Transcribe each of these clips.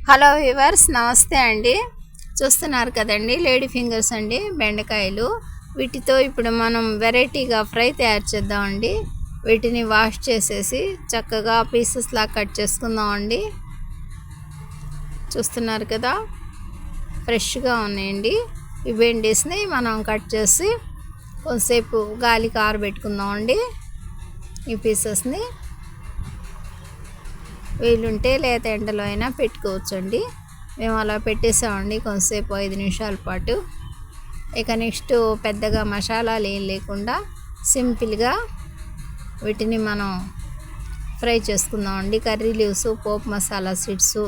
Hello viewers, నమస్తే అండి. చూస్తున్నారు కదండి, లేడీ ఫింగర్స్ అండి, బెండకాయలు. వీటితో ఇప్పుడు మనం వెరైటీగా ఫ్రై తయారు చేద్దామండి. వీటిని వాష్ చేసేసి చక్కగా పీసెస్ లా కట్ చేసుకుందామండి. చూస్తున్నారు కదా, ఫ్రెష్గా ఉన్నాయండి. ఈ బెండీస్ని మనం కట్ చేసి కొంతసేపు గాలికి ఆరబెట్టుకుందామండి. ఈ పీసెస్ని వీలుంటే లేత ఎండలో అయినా పెట్టుకోవచ్చండి. మేము అలా పెట్టేసామండి కొంతసేపు 5 నిమిషాల పాటు. ఇక నెక్స్ట్ పెద్దగా మసాలాలు ఏం లేకుండా సింపుల్గా వీటిని మనం ఫ్రై చేసుకుందామండి. కర్రీ లీవ్స్, పోపు మసాలా సీడ్స్,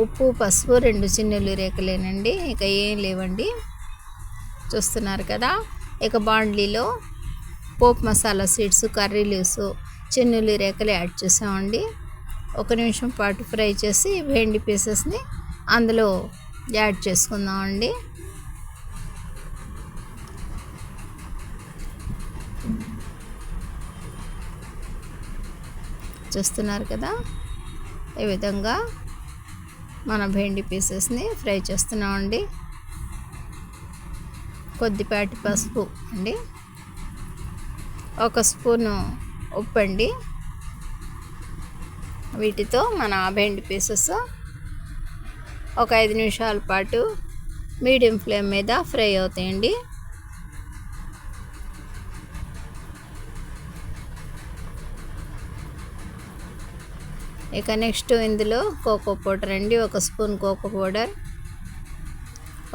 ఉప్పు, పసుపు, 2 చిన్నులు రేకలేనండి, ఇక ఏం లేవండి. చూస్తున్నారు కదా, ఇక బాండ్లీలో పోపు మసాలా సీడ్స్, కర్రీ లీవ్స్, చిన్నులు రేకలు యాడ్ చేసామండి. 1 నిమిషం పాటు ఫ్రై చేసి బెండి పీసెస్ని అందులో యాడ్ చేసుకుందామండి. చూస్తున్నారు కదా, ఈ విధంగా మన బెండి పీసెస్ని ఫ్రై చేస్తున్నామండి. కొద్దిపాటి పసుపు అండి, 1 స్పూను ఉప్పు అండి. వీటితో మన బెండి పీసెస్ ఒక 5 నిమిషాల పాటు మీడియం ఫ్లేమ్ మీద ఫ్రై అవుతాయండి. ఇక నెక్స్ట్ ఇందులో కోకో పౌడర్ అండి, 1 spoon cocoa powder,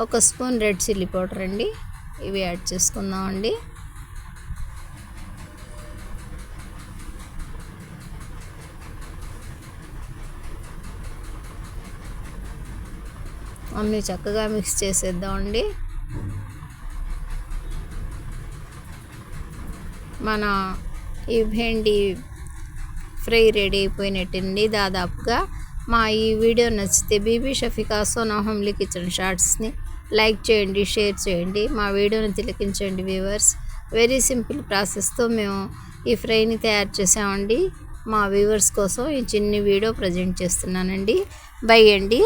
1 spoon red chilli powder అండి, ఇవి యాడ్ చేసుకుందామండి. అన్నీ చక్కగా మిక్స్ చేసేద్దామండి. మన ఈ భెండి ఫ్రై రెడీ అయిపోయినట్టండి దాదాపుగా. మా ఈ వీడియో నచ్చితే బీబీ షఫికా సోనా హోమ్లీ కిచెన్ షార్ట్స్ని లైక్ చేయండి, షేర్ చేయండి, మా వీడియోని తిలకించండి వ్యూవర్స్. వెరీ సింపుల్ ప్రాసెస్తో మేము ఈ ఫ్రైని తయారు చేసామండి. మా వ్యూవర్స్ కోసం ఈ చిన్ని వీడియో ప్రజెంట్ చేస్తున్నానండి. బై అండి.